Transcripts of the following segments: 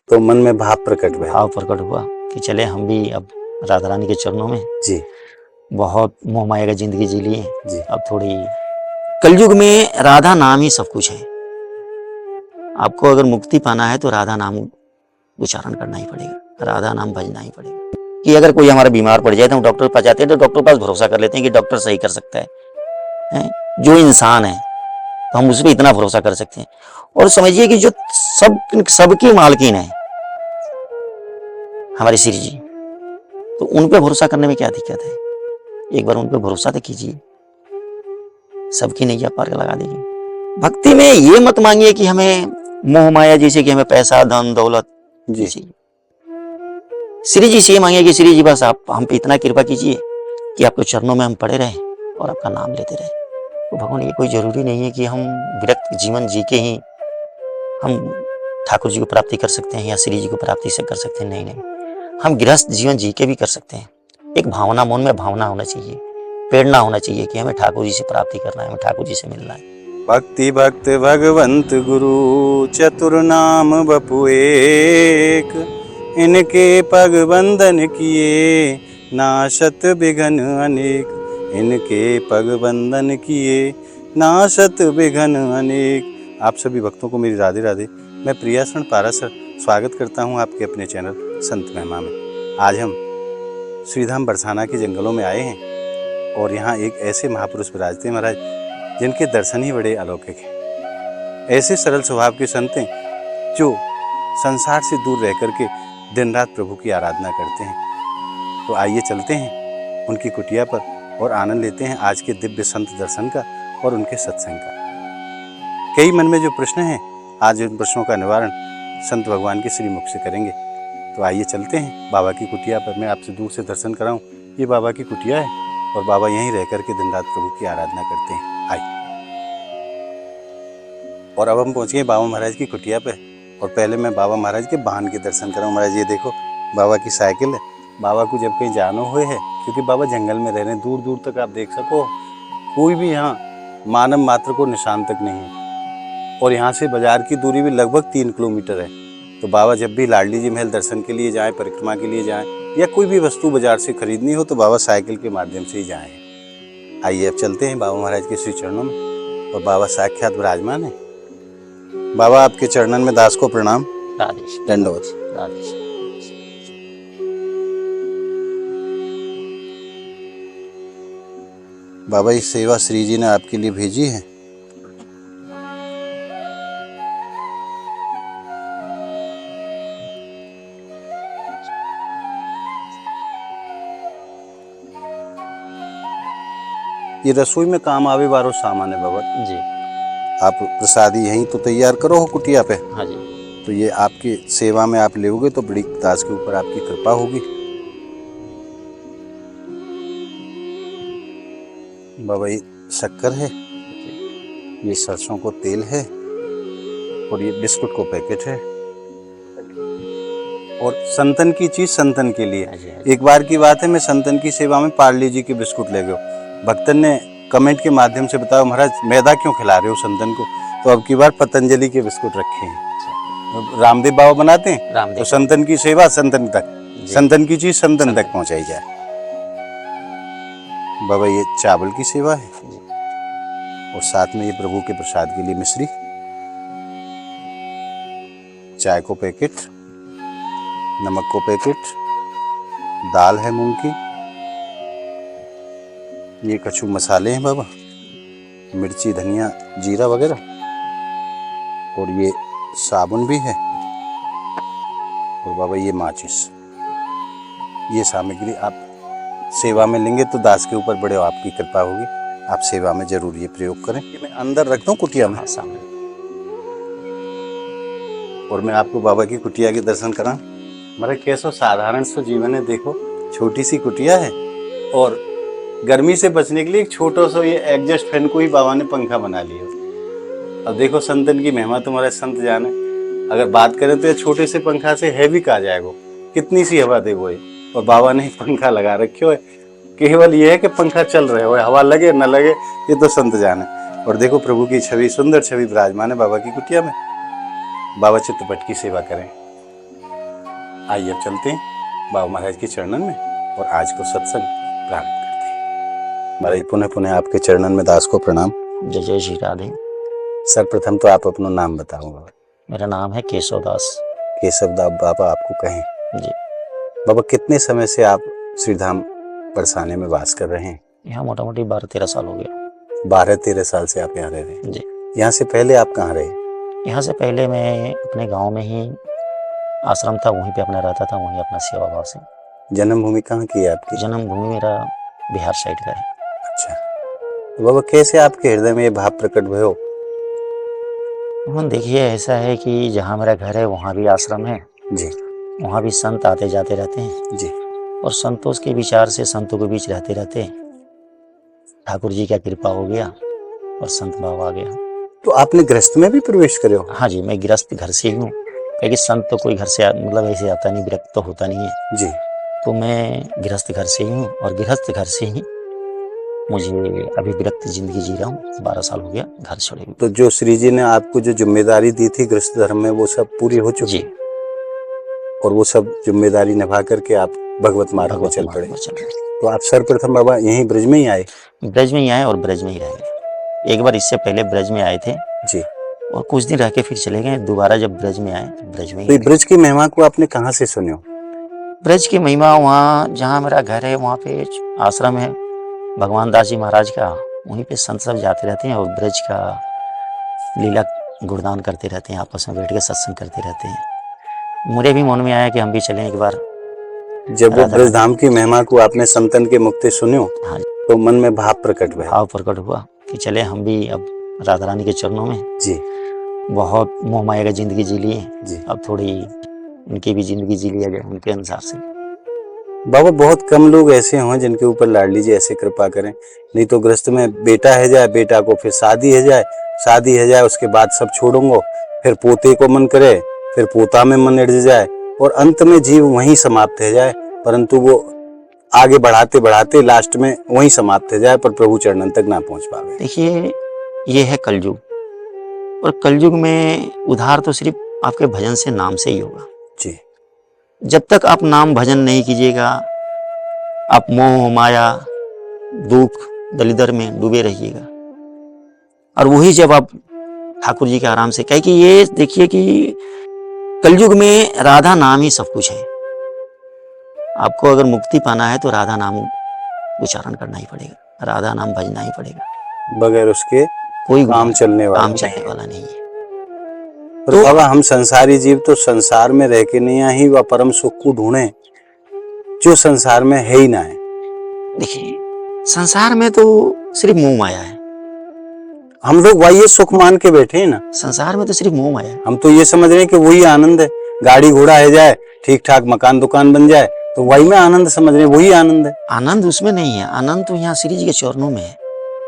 तो मन में भाव प्रकट हुआ। भाव प्रकट हुआ कि चले हम भी अब राधा रानी के चरणों में। जी बहुत मोह माया का जिंदगी जी लिए जी। अब थोड़ी कलयुग में राधा नाम ही सब कुछ है। आपको अगर मुक्ति पाना है तो राधा नाम उच्चारण करना ही पड़ेगा, राधा नाम भजना ही पड़ेगा। कि अगर कोई हमारा बीमार पड़ जाए तो हम डॉक्टर के पास जाते हैं तो डॉक्टर के पास भरोसा कर लेते हैं कि डॉक्टर सही कर सकता है? जो इंसान है तो हम उस पर इतना भरोसा कर सकते हैं। और समझिए कि जो सबकी मालकिन है हमारी श्री जी, तो उन पे भरोसा करने में क्या दिक्कत है? एक बार उन पे भरोसा तो कीजिए, सबकी नैया पार लगा देगी। भक्ति में ये मत मांगिए कि हमें मोह माया जैसे कि हमें पैसा धन दौलत जी। श्री जी से ये मांगिए कि श्री जी बस आप हम पे इतना कृपा कीजिए कि आपके चरणों में हम पड़े रहें और आपका नाम लेते रहें। तो भगवान ये कोई जरूरी नहीं है कि हम विरक्त जीवन जी के ही हम ठाकुर जी को प्राप्ति कर सकते हैं या श्री जी को प्राप्ति से कर सकते हैं। नहीं नहीं, हम गृहस्थ जीवन जी के भी कर सकते हैं। एक भावना, मन में भावना होना चाहिए, प्रेरणा होना चाहिए कि हमें ठाकुर जी से प्राप्ति करना है, हमें ठाकुर जी से मिलना है। भक्ति भक्त भगवंत गुरु चतुर नाम बपु एक, इनके पग बंधन किए नाशत विघन अनेक, इनके पग बंधन किए नाशत विघन अनेक। आप सभी भक्तों को मेरी राधे राधे। मैं प्रियासरण पारासर स्वागत करता हूं आपके अपने चैनल संत महिमा में। आज हम श्रीधाम बरसाना के जंगलों में आए हैं और यहाँ एक ऐसे महापुरुष विराजते हैं महाराज जिनके दर्शन ही बड़े अलौकिक हैं। ऐसे सरल स्वभाव के संत हैं जो संसार से दूर रह करके दिन रात प्रभु की आराधना करते हैं। तो आइए चलते हैं उनकी कुटिया पर और आनंद लेते हैं आज के दिव्य संत दर्शन का और उनके सत्संग का। कई मन में जो प्रश्न हैं, आज उन प्रश्नों का निवारण संत भगवान के श्री मुख से करेंगे। तो आइए चलते हैं बाबा की कुटिया पर। मैं आपसे दूर से दर्शन कराऊं। ये बाबा की कुटिया है और बाबा यहीं रह करके दिन रात प्रभु की आराधना करते हैं। आइए। और अब हम पहुँच गए बाबा महाराज की कुटिया पे और पहले मैं बाबा महाराज के वाहन के दर्शन कराऊं। महाराज ये देखो बाबा की साइकिल है। बाबा को जब कहीं जाना हुए है, क्योंकि बाबा जंगल में रह रहे हैं, दूर दूर तक आप देख सको कोई भी यहाँ मानव मात्र को निशान तक नहीं है। और यहाँ से बाजार की दूरी भी लगभग 3 किलोमीटर है। तो बाबा जब भी लाडली जी महल दर्शन के लिए जाएं, परिक्रमा के लिए जाएं या कोई भी वस्तु बाजार से खरीदनी हो तो बाबा साइकिल के माध्यम से ही जाएं। आइए अब चलते हैं बाबा महाराज के श्री चरणों में और बाबा साक्षात विराजमान है। बाबा आपके चरणन में दास को प्रणाम, दंडवत। बाबा ये सेवा श्री जी ने आपके लिए भेजी है। ये रसोई में काम आवे वारो सामान है बाबा जी। आप प्रसादी यहीं तो तैयार करो हो कुटिया पे। हाँ जी। तो ये आपकी सेवा में आप लेोगे तो बड़ी दास के ऊपर आपकी कृपा होगी। बाबा ये शक्कर है, ये सरसों को तेल है और ये बिस्कुट को पैकेट है। और संतन की चीज संतन के लिए। एक बार की बात है, मैं संतन की सेवा में पार्ले जी के बिस्कुट ले गया। भक्तन ने कमेंट के माध्यम से बताया महाराज मैदा क्यों खिला रहे हो संतन को, तो अब की बार पतंजलि के बिस्कुट रखे हैं। रामदेव बाबा बनाते हैं तो संतन की सेवा संतन तक, संतन की चीज संतन तक पहुंचाई जाए। बाबा ये चावल की सेवा है और साथ में ये प्रभु के प्रसाद के लिए मिश्री, चाय को पैकेट, नमक को पैकेट, दाल है मूंग की, ये कछु मसाले हैं बाबा, मिर्ची धनिया जीरा वगैरह, और ये साबुन भी है। और बाबा ये माचिस, ये सामग्री आप सेवा में लेंगे तो दास के ऊपर बड़े आपकी कृपा होगी। आप सेवा में जरूर ये प्रयोग करें। ये मैं अंदर रखता हूँ कुटिया में सामने, और मैं आपको बाबा की कुटिया के दर्शन कराऊं। मेरा कैसा साधारण सा जीवन है, देखो छोटी सी कुटिया है और गर्मी से बचने के लिए एक छोटा सा ये एग्जॉस्ट फैन को ही बाबा ने पंखा बना लिया। अब देखो संतन की महिमा तुम्हारे संत जाने। अगर बात करें तो ये छोटे से पंखा से हैवी कहा जाएगा, कितनी सी हवा दे वो है। और बाबा ने पंखा लगा रखे हो, केवल ये है कि पंखा चल रहे हो, हवा लगे न लगे ये तो संत जाने। और देखो प्रभु की छवि, सुंदर छवि विराजमान है बाबा की कुटिया में। बाबा चित्रपट की सेवा करें। आइए अब चलते हैं बाबा महाराज के चरणन में और आज को सत्संग प्रारंभ करते हैं। महाराज पुनः पुनः आपके चरणन में दास को प्रणाम। जय जय श्री राधे। सर्वप्रथम तो आप अपना नाम बताओ बाबा। मेरा नाम है केशव दास। केशव दास बाबा आपको कहें जी। बाबा कितने समय से आप श्रीधाम बरसाने में वास कर रहे हैं? यहाँ मोटा मोटी 12-13 साल हो गया। 12-13 साल से आप यहाँ रह रहे हैं जी। यहाँ से पहले आप कहाँ रहे? यहाँ से पहले मैं अपने गांव में ही आश्रम था, वहीं पे अपना रहता था, वहीं अपना सेवा भाव से। जन्मभूमि कहाँ की है आपकी? जन्मभूमि मेरा बिहार साइड का है। अच्छा, तो बाबा कैसे आपके हृदय में ये भाव प्रकट भयो? देखिए, ऐसा है कि जहाँ मेरा घर है वहाँ भी आश्रम है जी। वहाँ भी संत आते जाते रहते हैं जी। और संतोष के विचार से संतों के बीच रहते रहते ठाकुर जी का कृपा हो गया और संत भाव आ गया। तो आपने गृहस्थ में भी प्रवेश करे हो? हाँ जी, मैं गृहस्थ घर से ही हूँ, क्योंकि संत तो कोई घर से मतलब ऐसे आता नहीं, विरक्त तो होता नहीं है जी। तो मैं गृहस्थ घर से ही हूँ और गृहस्थ घर से ही मुझे अभी विरक्त जिंदगी जी रहा हूँ। 12 साल हो गया घर छोड़े हुए। तो जो श्री जी ने आपको जो जिम्मेदारी दी थी गृहस्थ धर्म में वो सब पूरी हो चुकी? जी। और वो सब जिम्मेदारी निभा करके आप भगवत मार्ग पर चल पड़े। तो आप सर्वप्रथम बाबा यहीं ब्रज में ही आए? ब्रज में ही आए और ब्रज में ही रह गए। एक बार इससे पहले ब्रज में आए थे जी और कुछ दिन रह के फिर चले गए। दोबारा जब ब्रज में आए ब्रज में तो ब्रज की महिमा को आपने कहाँ से सुने हो? ब्रज की महिमा वहाँ जहाँ मेरा घर है वहाँ पे आश्रम है भगवान दास जी महाराज का, वहीं पे संत सब जाते रहते हैं और ब्रज का लीला गुणगान करते रहते हैं, आपस में बैठ के सत्संग करते रहते हैं। मुझे भी मन में आया कि हम भी चलें एक बार। जब वो ब्रज धाम की महिमा को आपने संतन के मुक्ति सुनियो हाँ तो मन में भाव प्रकट हुआ? भाव प्रकट हुआ कि चले हम भी अब राधा रानी के चरणों में। जी। बहुत मोह माया का जिंदगी जी लिए जी। अब थोड़ी उनकी भी जिंदगी जी लिया जाए उनके अनुसार से। बाबा बहुत कम लोग ऐसे हों जिनके ऊपर लाडली जी ऐसे कृपा करें, नहीं तो गृहस्थ में बेटा है जाए, बेटा को फिर शादी है जाए, शादी है जाए उसके बाद सब छोड़ूंगो, फिर पोते को मन करे, फिर पोता में मन अड़ जाए और अंत में जीव वहीं समाप्त हो जाए। परंतु वो आगे बढ़ाते बढ़ाते लास्ट में वहीं समाप्त हो जाए पर प्रभु चरणन तक ना पहुंच पावे। देखिए, ये है कलयुग और कलयुग में उद्धार तो सिर्फ आपके भजन से, नाम से ही होगा। जी। जब तक आप नाम भजन नहीं कीजिएगा आप मोह माया दुख दलिदर में डूबे रहिएगा। और वही जब आप ठाकुर जी के आराम से, कहे कि ये देखिए कि कलयुग में राधा नाम ही सब कुछ है। आपको अगर मुक्ति पाना है तो राधा नाम उच्चारण करना ही पड़ेगा, राधा नाम भजना ही पड़ेगा, बगैर उसके कोई काम चलने वाला नहीं है। तो बाबा हम संसारी जीव तो संसार में रह के नहीं ही वह परम सुख को ढूंढे जो संसार में है ही ना है। देखिए, संसार में तो सिर्फ मोह माया है। हम लोग वही सुख मान के बैठे हैं ना, संसार में तो सिर्फ मोह माया है। हम तो ये समझ रहे हैं कि वही आनंद है, गाड़ी घोड़ा है जाए, ठीक ठाक मकान दुकान बन जाए तो वही में आनंद समझ रहे हैं, वही आनंद है। आनंद उसमें नहीं है, आनंद तो यहाँ श्री जी के चरणों में है।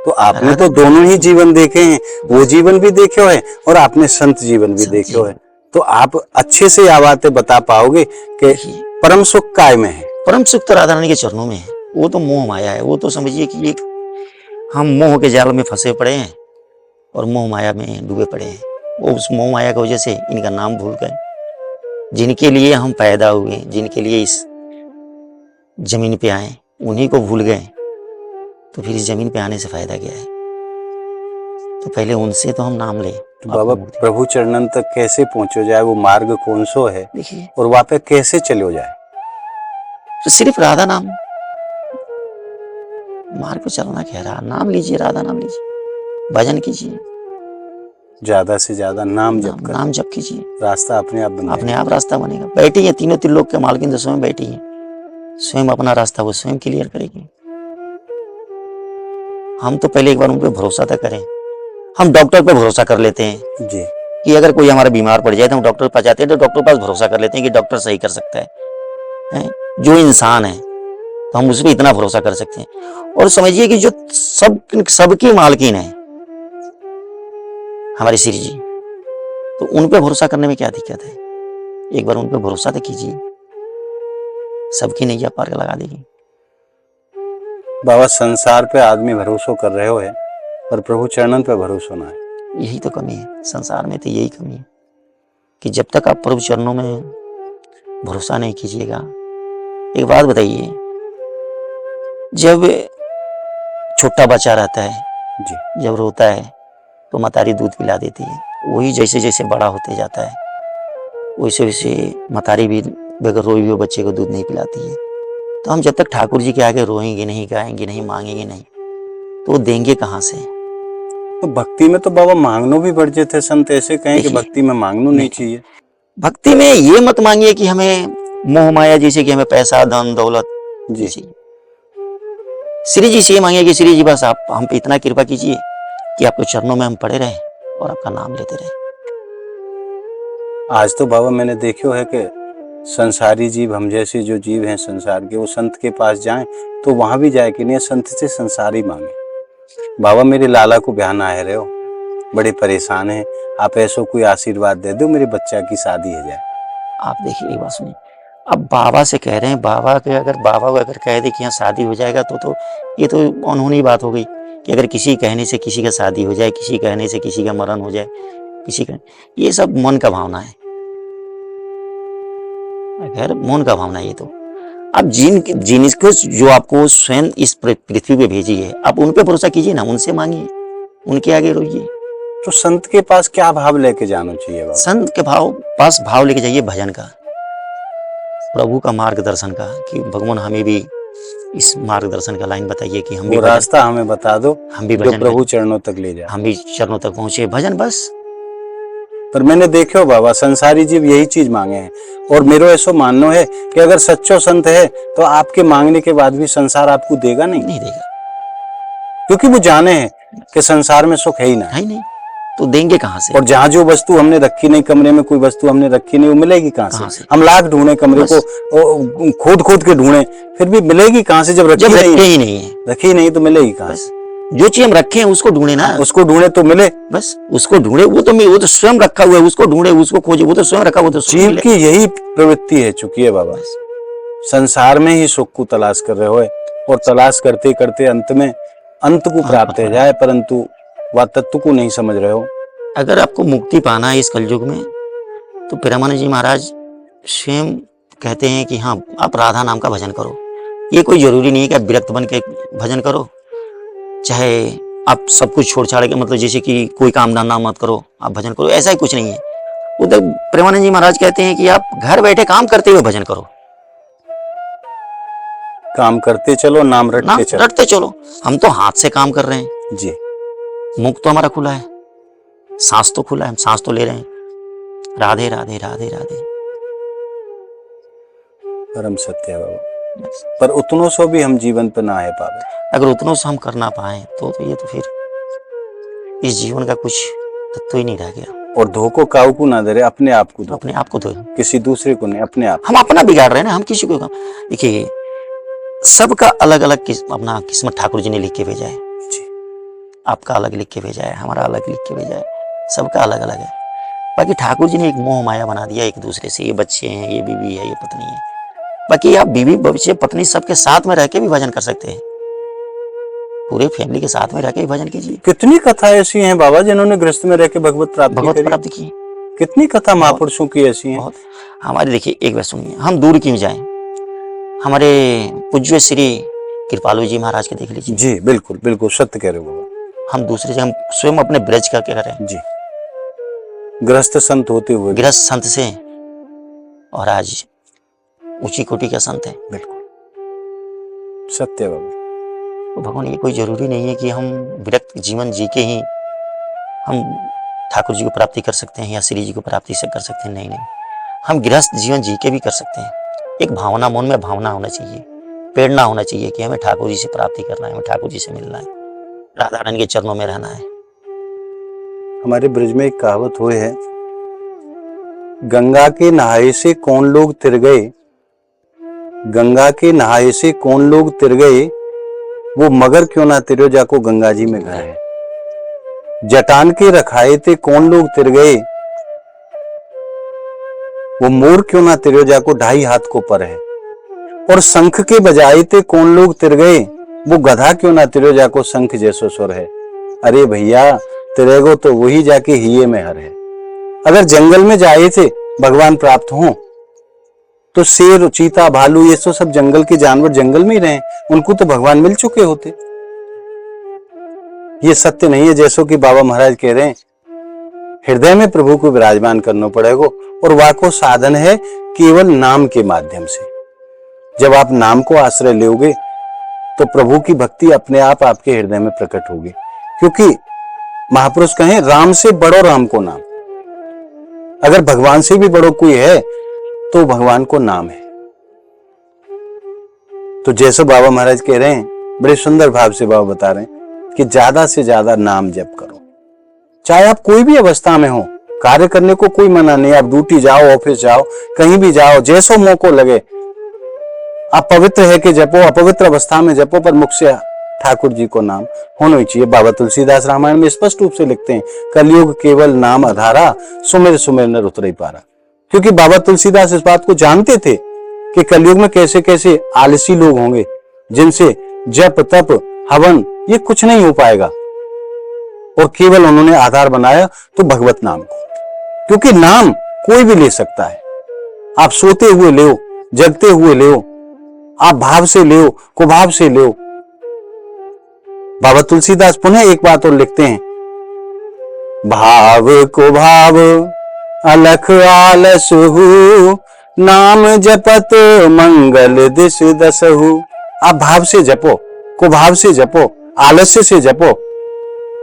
तो आपने तो दोनों ही जीवन देखे हैं, वो जीवन भी देखे है और आपने संत जीवन भी देखे है, तो आप अच्छे से यह बातें बता पाओगे कि परम सुख काय में है? परम सुख तो राधा रानी के चरणों में है। वो तो मोह माया है, वो तो समझिए कि एक हम मोह के जाल में फंसे पड़े हैं और मोह माया में डूबे पड़े हैं। वो उस मोह माया की वजह से इनका नाम भूल गए। जिनके लिए हम पैदा हुए, जिनके लिए इस जमीन पे आए, उन्हीं को भूल गए तो फिर इस जमीन पे आने से फायदा क्या है? तो पहले उनसे तो हम नाम ले। तो बाबा प्रभु चरणन तक कैसे पहुंचो जाए, वो मार्ग कौन सो है देखिए, और वहां पे कैसे चलो जाए? तो सिर्फ राधा नाम मार्ग पे चलना कह रहा, नाम लीजिए, राधा नाम लीजिए, भजन कीजिए, ज्यादा से ज्यादा नाम जप कर, नाम जप कीजिए, रास्ता अपने आप बनेगा। अपने आप रास्ता बनेगा। बैठी है तीनों त्रिलोक के मालकिन, स्वयं बैठी है, स्वयं अपना रास्ता वो स्वयं क्लियर करेगी। हम तो पहले एक बार उन पे भरोसा तो करें। हम डॉक्टर पे भरोसा कर लेते हैं जी कि अगर कोई हमारा बीमार पड़ जाए तो हम डॉक्टर के पास जाते हैं, तो डॉक्टर के पास भरोसा कर लेते हैं कि डॉक्टर सही कर सकता है। जो इंसान है तो हम उस पर इतना भरोसा कर सकते हैं। और समझिए कि जो सबकी मालकिन है हमारी श्री जी, तो उन पे भरोसा करने में क्या दिक्कत है? एक बार उन पे भरोसा तो कीजिए, सबकी नैया पार लगा देगी। बाबा संसार पे आदमी भरोसा कर रहे हो है पर प्रभु चरणन पे भरोसा ना है। यही तो कमी है संसार में, तो यही कमी है कि जब तक आप प्रभु चरणों में भरोसा नहीं कीजिएगा। एक बात बताइए, जब छोटा बच्चा रहता है, जी जब रोता है तो मतारी दूध पिला देती है, वही जैसे जैसे बड़ा होते जाता है वैसे वैसे मतारी भी बगैर रोए हुए बच्चे को दूध नहीं पिलाती है। तो हम जब तक ठाकुर जी के आगे रोएंगे नहीं, गाएंगे नहीं, मांगेंगे नहीं, तो वो देंगे कहाँ से? तो भक्ति में तो बाबा मांगनो भी बढ़ जाते, संत ऐसे कहें कि देखिए, भक्ति में मांगनो नहीं चाहिए। भक्ति में ये मत मांगिए कि हमें मोह माया, जैसे कि हमें पैसा धन दौलत जी चाहिए। श्री जी से ये मांगिए कि श्री जी बस आप हम पे इतना कृपा कीजिए कि आपके चरणों में हम पड़े रहें और आपका नाम लेते रहें। आज तो बाबा मैंने देखो है कि संसारी जीव, हम जैसे जो जीव हैं संसार के, वो संत के पास जाएं तो वहां भी जाए कि नहीं संत से संसारी मांगे। बाबा मेरे लाला को बयान आए रहे हो, बड़े परेशान हैं, आप ऐसो कोई आशीर्वाद दे दो मेरे बच्चा की शादी हो जाए। आप देखिए एक बात सुनिए, अब बाबा से कह रहे हैं, बाबा को अगर कह दे कि यहाँ शादी हो जाएगा तो ये तो अनहोनी बात हो गई कि अगर किसी कहने से किसी का शादी हो जाए, किसी कहने से किसी का मरण हो जाए, किसी का, ये सब मन का भावना है। अगर मन का भावना है ये तो, अब जिनको जो आपको स्वयं इस पृथ्वी पे भेजी है, आप उन पे भरोसा कीजिए ना, उनसे मांगिए, उनके आगे रोइए। तो संत के पास क्या भाव लेके जाना चाहिए बाबा? संत के पास भाव लेके जाइए भजन का, प्रभु का मार्गदर्शन का, कि भगवान हमें भी इस मार्गदर्शन का लाइन बताइए कि हम भी रास्ता हमें बता दो, हम भी जो प्रभु चरणों तक ले जाए, हम भी चरणों तक पहुंचे, भजन बस। पर मैंने देखो बाबा संसारी जीव यही चीज मांगे हैं, और मेरा ऐसा मानना है कि अगर सच्चो संत है तो आपके मांगने के बाद भी संसार आपको देगा नहीं देगा, क्योंकि वो जाने हैं कि संसार में सुख है ही नहीं, तो देंगे कहाँ से? और जहाँ जो वस्तु हमने रखी नहीं, कमरे में कोई वस्तु हमने रखी नहीं, वो मिलेगी कहाँ से? हम लाख ढूंढे कमरे को, खोद के ढूंढे, फिर भी मिलेगी कहाँ से? जब रखी नहीं तो मिलेगी कहाँ से? जो चीज हम रखे हैं उसको ढूंढे ना, उसको ढूंढे तो मिले, बस उसको ढूंढे, वो तो स्वयं रखा हुआ है, उसको ढूंढे, उसको खोजे, वो तो स्वयं रखा हुआ, तो जीव की यही प्रवृत्ति है चुकी है बाबा, संसार में ही सुख को तलाश कर रहे हो, और तलाश करते करते अंत में अंत को प्राप्त हो जाए, परंतु वह तत्व को नहीं समझ रहे हो। अगर आपको मुक्ति पाना है इस कलयुग में, तो प्रेमानंद जी महाराज स्वयं कहते हैं कि हाँ, आप राधा नाम का भजन करो। ये कोई जरूरी नहीं है कि आप विरक्त बन के भजन करो, चाहे आप सब कुछ छोड़ छाड़ के, मतलब जैसे कि कोई काम धंधा मत करो, आप भजन करो, ऐसा ही कुछ नहीं है। उधर प्रेमानंद जी महाराज कहते हैं कि आप घर बैठे काम करते हुए भजन करो, काम करते चलो, नाम रटते चलो। हम तो हाथ से काम कर रहे हैं जी, मुख तो हमारा खुला है, सांस तो खुला है, हम सांस तो ले रहे हैं, राधे राधे राधे राधे, परम सत्य है बाबा। पर उतनों सो भी हम जीवन पे ना है पावे, अगर उतनों से हम कर ना पाए तो ये तो फिर इस जीवन का कुछ तत्व ही नहीं रह गया। और धोखो काऊ को ना दे रहे, अपने आप को दो, अपने आप को दो, किसी दूसरे को नहीं, अपने आप। हम अपना बिगाड़ रहे हैं ना, हम किसी को। देखिए सबका अलग अलग अपना किस्मत ठाकुर जी ने लिख के भेजा है जी, आपका अलग लिख के भेजा है, हमारा अलग लिख के भेजा है, सबका अलग अलग है। बाकी ठाकुर जी ने एक मोह माया बना दिया एक दूसरे से, ये बच्चे हैं, ये बीवी है, ये पत्नी है। बाकी आप बीवी बच्चे पत्नी सबके साथ में रह के भी भजन कर सकते हैं, पूरे फैमिली के साथ में रह के भी भजन कीजिए। कितनी कथा ऐसी हैं बाबा जिन्होंने गृहस्थ में रह के भगवत प्राप्ति की, कितनी कथा महापुरुषों की ऐसी हैं। हमारी देखिए एक बात सुनिए, हम दूर क्यों जाएं, हमारे पूज्य श्री कृपालु जी महाराज के देख लीजिए जी, बिल्कुल बिल्कुल सत्य कह रहे हो बाबा। हम दूसरे से, हम स्वयं अपने ब्रज का क्या करें जी, गृहस्थ संत होते हुए, गृहस्थ संत से, और आज ऊंची कोटि का संत है, बिल्कुल सत्य बाबा। तो भगवान ये कोई जरूरी नहीं है कि हम विरक्त जीवन जी के ही हम ठाकुर जी को प्राप्ति कर सकते हैं या श्री जी को प्राप्ति से कर सकते हैं, नहीं, हम गृहस्थ जीवन जी के भी कर सकते हैं। एक भावना, मन में भावना होना चाहिए, प्रेरणा होना चाहिए कि हमें ठाकुर जी से प्राप्ति करना है, हमें ठाकुर जी से मिलना है, राधा रानी के चरणों में रहना है। हमारे ब्रज में एक कहावत हुई है, गंगा के नहाए से कौन लोग तिर गए, गंगा के नहाए से कौन लोग तिर गए, वो मगर क्यों ना तिरो जाको गंगा जी में घर है। जटान के रखाए थे कौन लोग तिर गए, वो मोर क्यों ना तिरो जाको 2.5 हाथ को पर है। और शंख के बजाए थे कौन लोग तिर गए, वो गधा क्यों ना तिरो जाको शंख जैसो स्वर है। अरे भैया तिरेगो तो वही जाके हिये में हर है। अगर जंगल में जाए थे भगवान प्राप्त हो तो शेर, चीता, भालू ये तो सब जंगल के जानवर जंगल में ही रहे, उनको तो भगवान मिल चुके होते। ये सत्य नहीं है। जैसो कि बाबा महाराज कह रहे हैं, हृदय में प्रभु को विराजमान करना पड़ेगा, और वह को साधन है केवल नाम के माध्यम से। जब आप नाम को आश्रय लोगे तो प्रभु की भक्ति अपने आप आपके हृदय में प्रकट होगी। क्योंकि महापुरुष कहें, राम से बड़ो राम को नाम। अगर भगवान से भी बड़ो कोई है तो भगवान को नाम है। तो जैसे बाबा महाराज कह रहे हैं, बड़े सुंदर भाव से बाबा बता रहे हैं कि ज्यादा से ज्यादा नाम जप करो। चाहे आप कोई भी अवस्था में हो, कार्य करने को कोई मना नहीं। आप ड्यूटी जाओ, ऑफिस जाओ, कहीं भी जाओ, जैसो मौको लगे आप पवित्र है कि जपो, अपवित्र अवस्था में जपो, पर मुख से ठाकुर जी को नाम होना ही चाहिए। बाबा तुलसीदास रामायण में स्पष्ट रूप से लिखते हैं, कलयुग केवल नाम आधारा, सुमिर सुमिर नर उतरे पारा। क्योंकि बाबा तुलसीदास इस बात को जानते थे कि कलयुग में कैसे कैसे आलसी लोग होंगे, जिनसे जप तप हवन ये कुछ नहीं हो पाएगा। और केवल उन्होंने आधार बनाया तो भगवत नाम को। क्योंकि नाम कोई भी ले सकता है। आप सोते हुए ले, जगते हुए ले, आप भाव से ले, कुभाव से ले। बाबा तुलसीदास पुनः एक बात और लिखते हैं, भाव को भाव अलख आलस हु, नाम जपत मंगल दिस दसहु। आप भाव से जपो, कुभाव से जपो, आलस्य से जपो,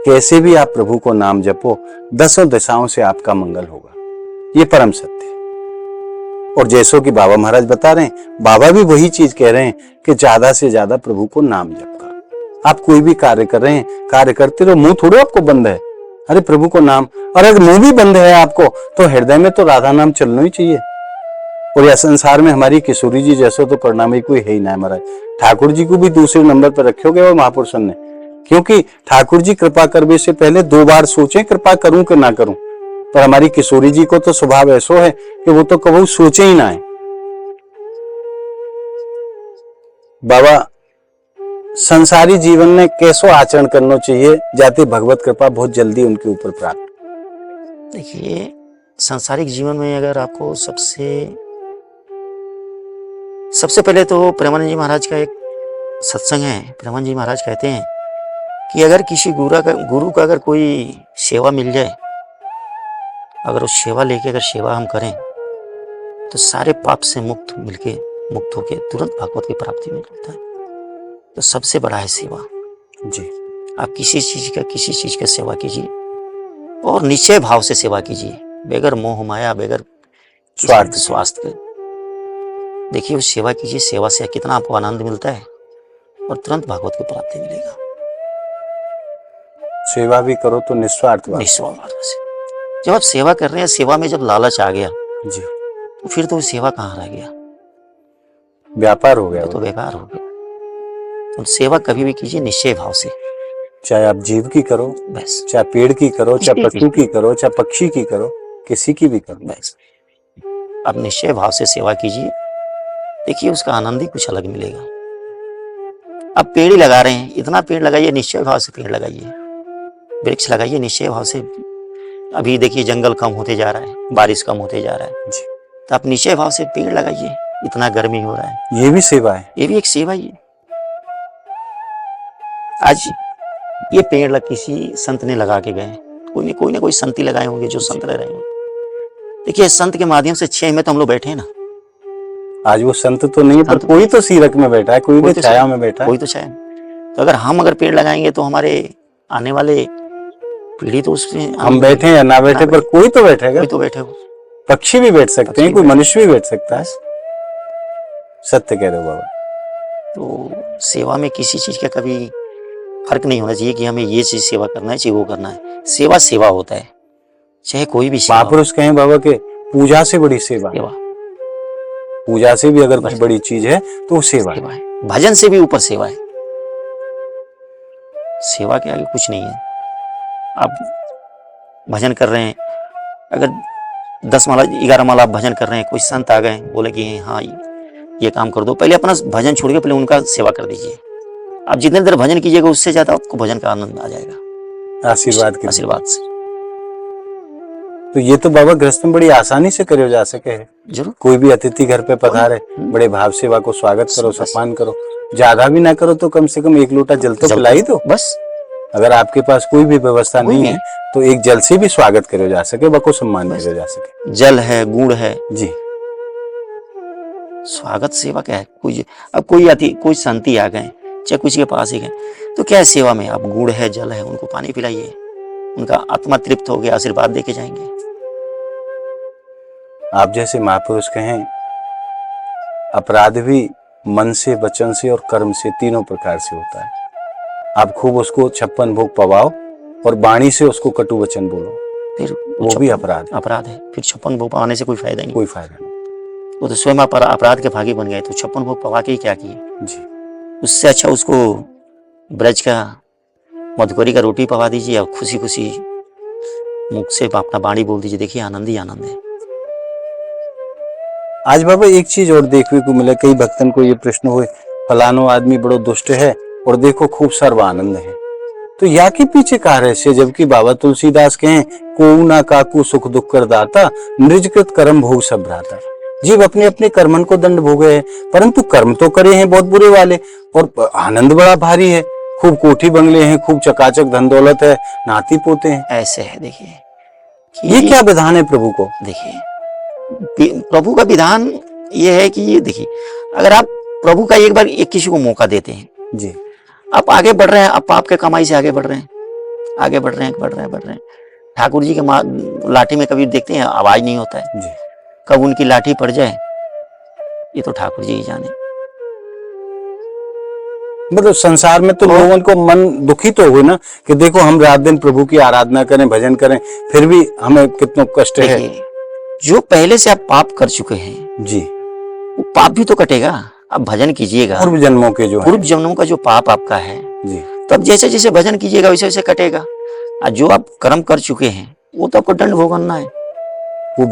कैसे भी आप प्रभु को नाम जपो, दसों दिशाओं से आपका मंगल होगा। ये परम सत्य है। और जैसो कि बाबा महाराज बता रहे हैं, बाबा भी वही चीज कह रहे हैं कि ज्यादा से ज्यादा प्रभु को नाम जप करो। आप कोई भी कार्य कर रहे हैं, कार्य करते रहो, मुंह थोड़ो आपको बंद है, अरे प्रभु को नाम। और अगर मुंह भी बंद है आपको, तो हृदय में तो राधा नाम चलना ही चाहिए। और यह संसार में हमारी किशोरी जी जैसे तो परिणामी कोई है ही ना महाराज। ठाकुर जी को भी दूसरे नंबर पर रखोगे और महापुरुषों ने, क्योंकि ठाकुर जी कृपा करने से पहले 2 बार सोचें कृपा करूं कि ना करूं। पर हमारी किशोरी जी को तो स्वभाव ऐसा है कि वो तो कभी सोचे ही ना है। बाबा संसारी जीवन में कैसो आचरण करना चाहिए जाते भगवत कृपा बहुत जल्दी उनके ऊपर प्राप्त। देखिए, सांसारिक जीवन में अगर आपको सबसे पहले तो प्रेमानंद जी महाराज का एक सत्संग है। प्रेमानंद जी महाराज कहते हैं कि अगर किसी गुरु का अगर कोई सेवा मिल जाए, अगर उस सेवा लेके अगर सेवा हम करें तो सारे पाप से मुक्त होके तुरंत भागवत की प्राप्ति मिलता है। तो सबसे बड़ा है सेवा जी। आप किसी चीज का सेवा कीजिए और निश्चय भाव से सेवा कीजिए, बगैर मोह माया, बगैर स्वार्थ के। देखिए, उस सेवा कीजिए, सेवा से कितना आपको आनंद मिलता है और तुरंत भागवत की प्राप्ति मिलेगा। सेवा भी करो तो निस्वार्थ से। जब आप सेवा कर रहे हैं, सेवा में जब लालच आ गया जी, तो फिर तो वो सेवा कहाँ रह गया, व्यापार हो गया। तो व्यापार हो गया। तो सेवा कभी भी कीजिए निश्चय भाव से, चाहे आप जीव की करो, बस, चाहे पेड़ की करो, चाहे पशु की करो, चाहे पक्षी की करो, किसी की भी करो, बस आप निश्चय भाव से सेवा कीजिए। देखिए, उसका आनंद ही कुछ अलग मिलेगा। आप पेड़ ही लगा रहे हैं, इतना पेड़ लगाइए, निश्चय भाव से पेड़ लगाइए, वृक्ष लगाइए निश्चय भाव से। अभी देखिए, जंगल कम होते जा रहा है, बारिश कम होते जा रहा है, तो आप निश्चय भाव से पेड़ लगाइए। इतना गर्मी हो रहा है, ये भी सेवा है, ये भी एक सेवा ही है। आज ये पेड़ किसी संत ने लगा के गए, कोई ना कोई संत ही लगाए होंगे जो संत रह रहे होंगे। देखिए, संत के माध्यम से 6 में तो हम लोग बैठे हैं ना। आज वो संत तो नहीं, पर कोई तो सीरक में बैठा है, कोई तो छाया में बैठा है, कोई तो छाया। तो अगर पेड़ लगाएंगे तो हमारे आने वाले पीढ़ी तो उसमें, हम बैठे या ना बैठे, पर कोई तो बैठेगा, कोई तो बैठे हो। पक्षी भी बैठ सकते हैं, कोई मनुष्य भी बैठ सकता है। सत्य कह रहे हो बाबा। तो सेवा में किसी चीज का कभी फर्क नहीं होना चाहिए कि हमें ये चीज सेवा करना है, चाहिए वो करना है। सेवा होता है, चाहे कोई भी सेवा। महापुरुष कहें बाबा के, पूजा से बड़ी सेवा, पूजा से भी अगर कुछ बड़ी चीज है तो वो सेवा है। भजन से भी ऊपर सेवा है। सेवा के आगे कुछ नहीं है। आप भजन कर रहे हैं, अगर 10 माला 11 माला आप भजन कर रहे हैं, कोई संत आ गए बोले कि हाँ ये काम कर दो, पहले अपना भजन छोड़ के पहले उनका सेवा कर दीजिए। आप जितने देर भजन कीजिएगा उससे ज्यादा आपको भजन का आनंद आ जाएगा, आशीर्वाद से। तो ये तो बाबा गृहस्थ में बड़ी आसानी से करे जा सके है। जरूर। कोई भी अतिथि घर पे पधारे, बड़े भाव सेवा को स्वागत करो, बस। सम्मान करो। ज्यादा भी ना करो तो कम से कम एक लोटा जल तो पिलाई दो। बस। अगर आपके पास कोई भी व्यवस्था कोई नहीं भी। है तो एक जल से भी स्वागत करे जा सके, बको सम्मान करे जा सके। जल है, गुड़ है जी। स्वागत सेवा क्या है? कोई अब कोई संती आ गए, चाहे किसी के पास ही गए, तो क्या है सेवा में? आप गुड़ है, जल है, उनको पानी पिलाइए, उनका आत्मा तृप्त हो गया, आशीर्वाद देके जाएंगे। आप जैसे महापुरुष कहें, अपराध भी मन से, वचन से और कर्म से, तीनों प्रकार से होता है। आप खूब उसको 56 भोग पवाओ और वाणी से उसको कटु वचन बोलो, फिर वो भी अपराध है। फिर 56 भोग पवाने से कोई फायदा नहीं। कोई फायदा नहीं। वो तो स्वयं अपराध के भागी बन गए। तो 56 भोग पवा के ही क्या किए? जी। उससे अच्छा उसको ब्रज का मधुकरी का रोटी पवा दीजिए और खुशी खुशी मुख से अपना वाणी बोल दीजिए, देखिए आनंद ही आनंद है। आज बाबा एक चीज और देखने को मिला, कई भक्तन को ये प्रश्न हुए, फलानो आदमी बड़ो दुष्ट है और देखो खूब सर्व आनंद है, तो या के पीछे का रहस्य? जबकि बाबा तुलसीदास कहें, को ना काकू सुख दुख कर दाता, निजकृत कर्म भोग सब भ्राता। जीव अपने अपने कर्मन को दंड भोगे है, परंतु कर्म तो करे हैं बहुत बुरे वाले, और आनंद बड़ा भारी है। खूब कोठी बंगले हैं, खूब चकाचक धन दौलत है, नाती पोते हैं। ऐसे है। देखिए ये क्या विधान है प्रभु को? देखिए प्रभु का विधान ये है कि ये देखिए, अगर आप प्रभु का एक बार एक किसी को मौका देते हैं जी, आप आगे बढ़ रहे हैं, आप पाप के कमाई से आगे बढ़ रहे हैं, आगे बढ़ रहे हैं। ठाकुर जी के लाठी में कभी देखते हैं आवाज नहीं होता है जी। कब उनकी लाठी पड़ जाए ये तो ठाकुर जी ही जाने। मतलब संसार में तो लोगों को मन दुखी तो हुए ना कि देखो हम रात दिन प्रभु की आराधना करें, भजन करें, फिर भी हमें कितना कष्ट है। जो पहले से आप पाप कर चुके हैं जी, वो पाप भी तो कटेगा। आप भजन कीजिएगा, पूर्व जन्मों का जो पाप आपका है जी, तब जैसे जैसे भजन कीजिएगा वैसे वैसे कटेगा। और जो आप कर्म कर चुके हैं वो तो आपको दंड भोगना है, वो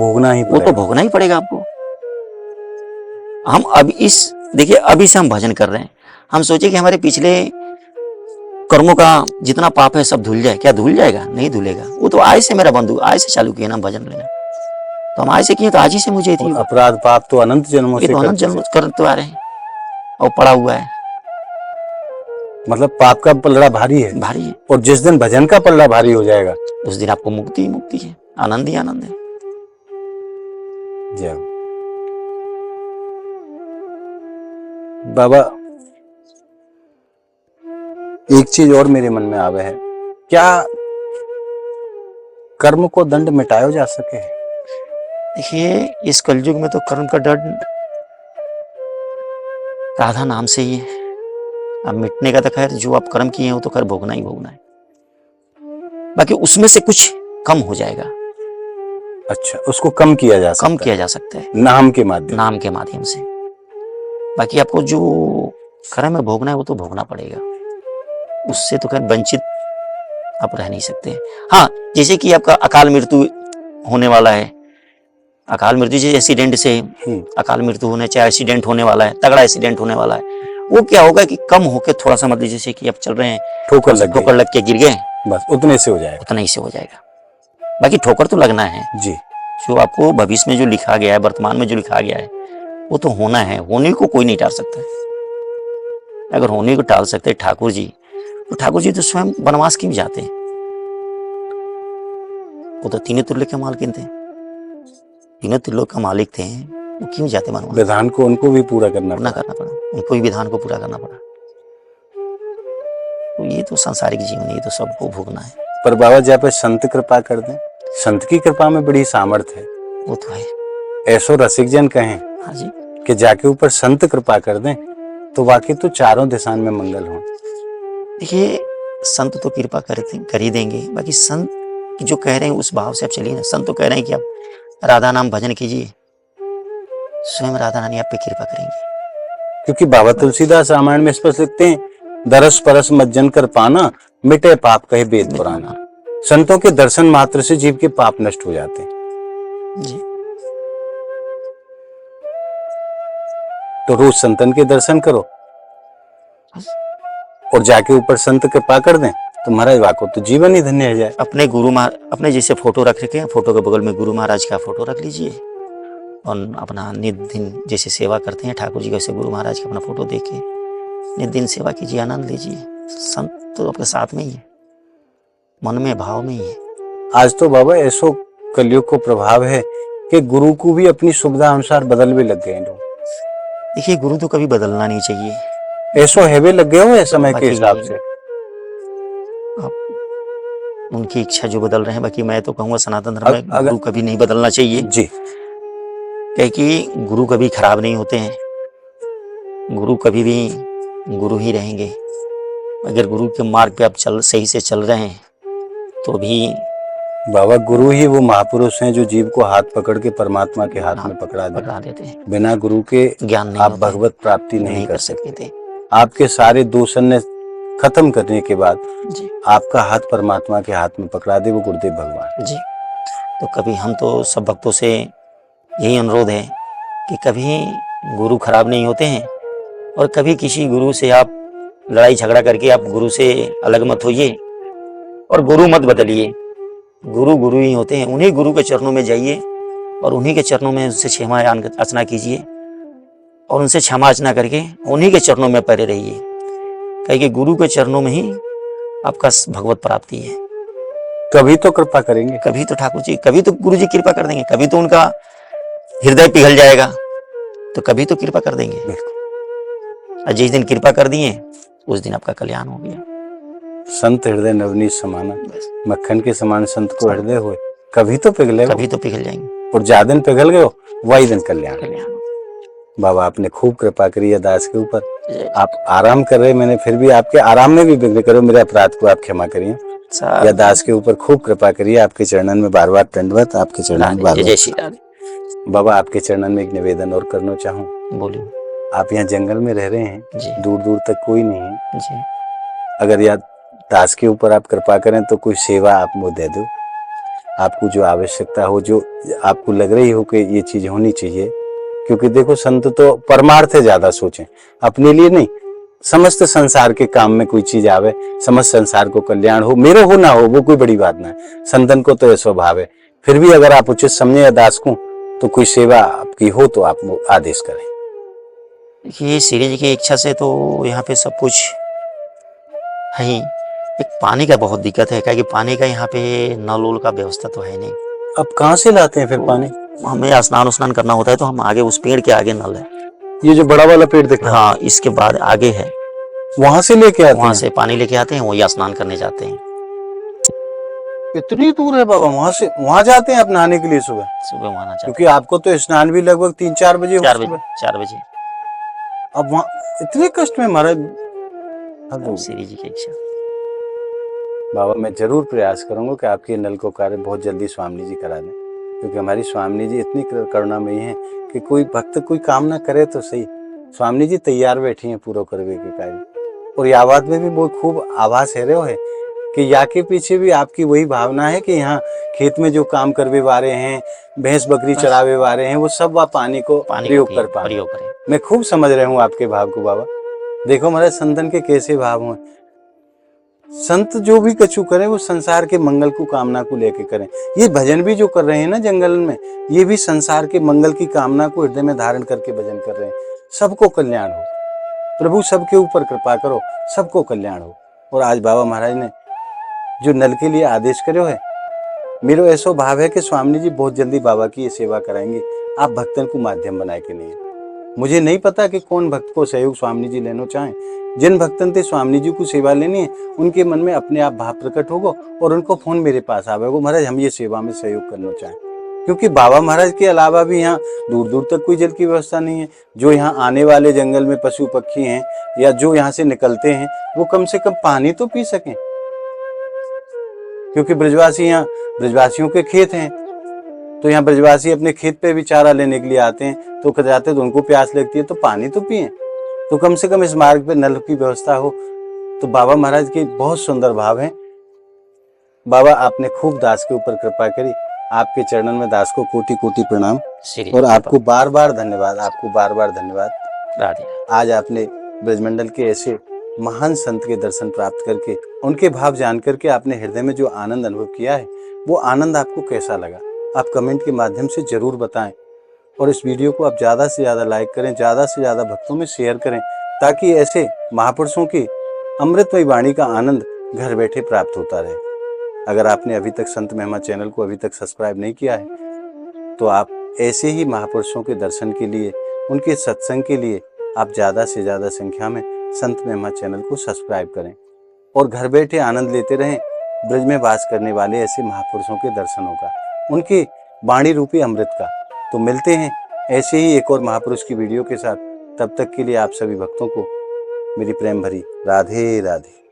तो भोगना ही पड़ेगा आपको। हम अब देखिए अभी से हम भजन कर रहे हैं, हम सोचे कि हमारे पिछले कर्मों का जितना पाप है सब धुल जाए, क्या धुल जाएगा? नहीं धुलेगा। वो तो आज से मेरा बंधु आज से चालू किया ना भजन लेना, तो हम आज से किए तो आज ही से मुझे थी। अपराध पाप तो अनंत जन्मों से करते आ रहे हैं और पड़ा हुआ है। मतलब पाप का पल्ला भारी है, और जिस दिन भजन का पल्ला भारी हो जाएगा उस दिन आपको मुक्ति ही मुक्ति है, आनंद ही आनंद है। जय बाबा। एक चीज और मेरे मन में आवे है, क्या कर्म को दंड मिटाया जा सके? देखिए इस कलयुग में तो कर्म का दंड राधा नाम से ही है। अब मिटने का तो खैर जो आप कर्म किए हैं वो तो खैर भोगना ही भोगना है, बाकी उसमें से कुछ कम हो जाएगा। अच्छा, उसको कम किया जा सकता है नाम के माध्यम से। बाकी आपको जो कर्म है भोगना है वो तो भोगना पड़ेगा, उससे तो खैर वंचित आप रह नहीं सकते। हाँ, जैसे कि आपका अकाल मृत्यु होने वाला है, अकाल मृत्यु जैसे एक्सीडेंट से अकाल मृत्यु होने, चाहे एक्सीडेंट होने वाला है, तगड़ा एक्सीडेंट होने वाला है, वो क्या होगा कि कम होके थोड़ा सा, मतलब जैसे कि आप चल रहे हैं ठोकर लग के गिर गए, बस उतने से हो जाएगा। बाकी ठोकर तो लगना है जी, जो आपको भविष्य में जो लिखा गया है, वर्तमान में जो लिखा गया है वो तो होना है, होने को कोई नहीं टाल सकता। अगर होने को टाल सकते ठाकुर जी, तो ठाकुर जी तो स्वयं वनवास क्यों जाते? वो तो तीनों तुल्य के मालकिन थे, तीनों त्रिलोक का मालिक थे, वो क्यों जाते वनवास? विधान को उनको भी पूरा करना पड़ा, उनको भी विधान को पूरा करना पड़ा। तो ये तो सांसारिक जीवन, ये तो सबको भोगना है। पर बाबा जहाँ पे संत कृपा कर दें, संत की कृपा में बड़ी सामर्थ्य है। वो तो है, ऐसो रसिक जन कहें हाँ जी, कि जाके ऊपर संत कृपा कर दें तो वाकई तो चारों दिशाओं में मंगल हो। देखिए संत तो कृपा कर ही देंगे, बाकी संत जो कह रहे हैं उस भाव से आप चलिए ना। संत तो कह रहे हैं कि आप राधा नाम भजन कीजिए, स्वयं राधा रानी आप पे कृपा करेंगे। क्योंकि बाबा तुलसीदास रामायण में स्पष्ट लिखते हैं, दरस परस मज्जन कर पाना, मिटे पाप कहे वेद पुराना। संतों के दर्शन मात्र से जीव के पाप नष्ट हो जाते हैं जी। तो रोज संतन के दर्शन करो और जाके ऊपर संत कृपा कर दें तो महाराज वाको तो जीवन ही धन्य हो जाए। अपने अपने जैसे फोटो रख रखे हैं, फोटो के बगल में गुरु महाराज का फोटो रख लीजिए और अपना नित दिन जैसे सेवा करते हैं ठाकुर जी वैसे गुरु महाराज का अपना फोटो देके नित दिन सेवा कीजिए, आनंद लीजिए। संत तो आपके साथ में ही है, मन में भाव में ही है। आज तो बाबा ऐसो कलयुग को प्रभाव है कि गुरु को भी अपनी सुविधा अनुसार बदल भी लग गए लोग। देखिए गुरु तो कभी बदलना नहीं चाहिए, ऐसो हैवे लग गए हो समय के हिसाब से। आप उनकी इच्छा जो बदल रहे हैं, बाकी मैं तो कहूँगा सनातन धर्म में गुरु कभी नहीं बदलना चाहिए जी, क्योंकि गुरु कभी खराब नहीं होते हैं, गुरु कभी भी गुरु ही रहेंगे। अगर गुरु के मार्ग पे आप सही से चल रहे हैं तो भी बाबा गुरु ही वो महापुरुष हैं जो जीव को हाथ पकड़ के परमात्मा के हाथ में पकड़ा देते हैं। बिना गुरु के ज्ञान नहीं आप भगवत प्राप्ति नहीं कर सकते थे। आपके सारे दूषण खत्म करने के बाद जी आपका हाथ परमात्मा के हाथ में पकड़ा दे वो गुरुदेव भगवान जी। तो कभी हम तो सब भक्तों से यही अनुरोध है कि कभी गुरु खराब नहीं होते हैं और कभी किसी गुरु से आप लड़ाई झगड़ा करके आप गुरु से अलग मत होइए और गुरु मत बदलिए। गुरु गुरु ही होते हैं, उन्हीं गुरु के चरणों में जाइए और उन्हीं के चरणों में उनसे क्षमा याचना कीजिए और उनसे क्षमा याचना करके उन्हीं के चरणों में पड़े रहिए, क्योंकि गुरु के चरणों में ही आपका भगवत प्राप्ति है। कभी तो कृपा करेंगे, कभी तो ठाकुर जी, कभी तो गुरु जी कृपा कर देंगे, कभी तो उनका हृदय पिघल जाएगा तो कभी तो कृपा कर देंगे। और जिस दिन कृपा कर दिए उस दिन आपका कल्याण हो गया। संत हृदय नवनीत समाना, मक्खन के समान संत को हृदय हुए, कभी तो पिघले, कभी तो पिघल जाएंगे और ज्यादा दिन पिघल गए वही दिन कल्याण। बाबा आपने खूब कृपा करी है दास के ऊपर। आप आराम कर रहे, मैंने फिर भी आपके आराम में भी विघ्न करो, मेरे अपराध को आप क्षमा करिए। या दास के ऊपर खूब कृपा करिए। आपके चरणन में बार बार दंडवत, आपके चरणन में बार बार। बाबा आपके चरणन में एक निवेदन और करना चाहूँ। बोलिए। आप यहाँ जंगल में रह रहे हैं, दूर दूर तक कोई नहीं है जी। अगर या दास के ऊपर आप कृपा करें तो कोई सेवा आप मुझे दे दो, आपको जो आवश्यकता हो, जो आपको लग रही हो कि ये चीज होनी चाहिए। क्योंकि देखो संत तो परमार्थ ज्यादा सोचें, अपने लिए नहीं। समस्त संसार के काम में कोई चीज आवे, समस्त संसार को कल्याण हो, मेरे हो ना हो वो कोई बड़ी बात ना है। संतन को तो यह स्वभाव है। फिर भी अगर आप उचित समझे या दास को तो कोई सेवा आपकी हो तो आप आदेश करें। ये श्री जी की इच्छा से तो यहाँ पे सब कुछ है ही। एक पानी का बहुत दिक्कत है, क्योंकि पानी का यहाँ पे नल उल का व्यवस्था तो है नहीं। अब कहाँ से लाते हैं फिर पानी? हमें स्नान करना होता है तो हम आगे उस पेड़ के आगे नल है, ये जो बड़ा वाला पेड़ दिख रहा है, हाँ इसके बाद आगे है, वहां से लेके आते हैं। वहां से पानी लेके आते हैं, वही स्नान करने जाते हैं। इतनी दूर है बाबा? वहां से वहां जाते हैं आप नहाने के लिए सुबह वहां जाते, क्योंकि आपको तो स्नान भी लगभग 3-4 बजे 4 बजे। अब वहां इतने कष्ट में महाराज? श्री जी की इच्छा। बाबा मैं जरूर प्रयास करूंगा कि आपके नल को कार्य बहुत जल्दी स्वामी जी करा दें, क्योंकि हमारी स्वामी जी इतनी करुणामयी हैं कि कोई भक्त कोई काम ना करे तो सही, स्वामी जी तैयार बैठी हैं पूरा करने के कार्य। और ये आवाज में भी बहुत खूब आवाज है रहे है कि या के पीछे भी आपकी वही भावना है कि यहाँ खेत में जो काम करवे वाले हैं, भैंस बकरी चरावे वाले हैं, वो सब वह पानी को प्रयोग कर पाए। मैं खूब समझ रहा हूँ आपके भाव को बाबा। देखो हमारे संतन के कैसे भाव हुए। संत जो भी कछु करें वो संसार के मंगल को कामना को लेके करें। ये भजन भी जो कर रहे हैं ना जंगल में, ये भी संसार के मंगल की कामना को हृदय में धारण करके भजन कर रहे हैं। सबको कल्याण हो प्रभु, सबके ऊपर कृपा करो, सबको कल्याण हो। और आज बाबा महाराज ने जो नल के लिए आदेश करो है, मेरा ऐसा भाव है कि स्वामी जी बहुत जल्दी बाबा की ये सेवा कराएंगे। आप भक्तन को माध्यम बनाए के नहीं है। मुझे नहीं पता कि कौन भक्त को सहयोग स्वामी जी लेना चाहें। जिन भक्तन से स्वामी जी को सेवा लेनी है उनके मन में अपने आप भाव प्रकट होगा और उनको फोन मेरे पास आवेगा, महाराज हम ये सेवा में सहयोग करना चाहें। क्योंकि बाबा महाराज के अलावा भी यहाँ दूर दूर तक कोई जल की व्यवस्था नहीं है। जो यहाँ आने वाले जंगल में पशु पक्षी हैं या जो यहाँ से निकलते हैं वो कम से कम पानी तो पी सकें, क्योंकि ब्रजवासी यहाँ ब्रजवासियों के खेत हैं, तो यहाँ ब्रजवासी अपने खेत पे भी चारा लेने के लिए आते हैं, तो जाते तो उनको प्यास लगती है, तो पानी तो पिए। तो कम से कम इस मार्ग पे नल की व्यवस्था हो। तो बाबा महाराज के बहुत सुंदर भाव हैं। बाबा आपने खूब दास के ऊपर कृपा करी, आपके चरणन में दास को कोटि कोटि प्रणाम और आपको बार बार धन्यवाद, आपको बार बार धन्यवाद। आज आपने ब्रजमंडल के ऐसे महान संत के दर्शन प्राप्त करके उनके भाव जान करके आपने हृदय में जो आनंद अनुभव किया है, वो आनंद आपको कैसा लगा, आप कमेंट के माध्यम से जरूर बताएं। और इस वीडियो को आप ज़्यादा से ज़्यादा लाइक करें, ज़्यादा से ज़्यादा भक्तों में शेयर करें, ताकि ऐसे महापुरुषों की अमृतमयी वाणी का आनंद घर बैठे प्राप्त होता रहे। अगर आपने अभी तक संत महिमा चैनल को अभी तक सब्सक्राइब नहीं किया है, तो आप ऐसे ही महापुरुषों के दर्शन के लिए, उनके सत्संग के लिए आप ज़्यादा से ज़्यादा संख्या में संत महिमा चैनल को सब्सक्राइब करें और घर बैठे आनंद लेते रहें ब्रज में वास करने वाले ऐसे महापुरुषों के दर्शनों का, उनके वाणी रूपी अमृत का। तो मिलते हैं ऐसे ही एक और महापुरुष की वीडियो के साथ। तब तक के लिए आप सभी भक्तों को मेरी प्रेम भरी राधे राधे।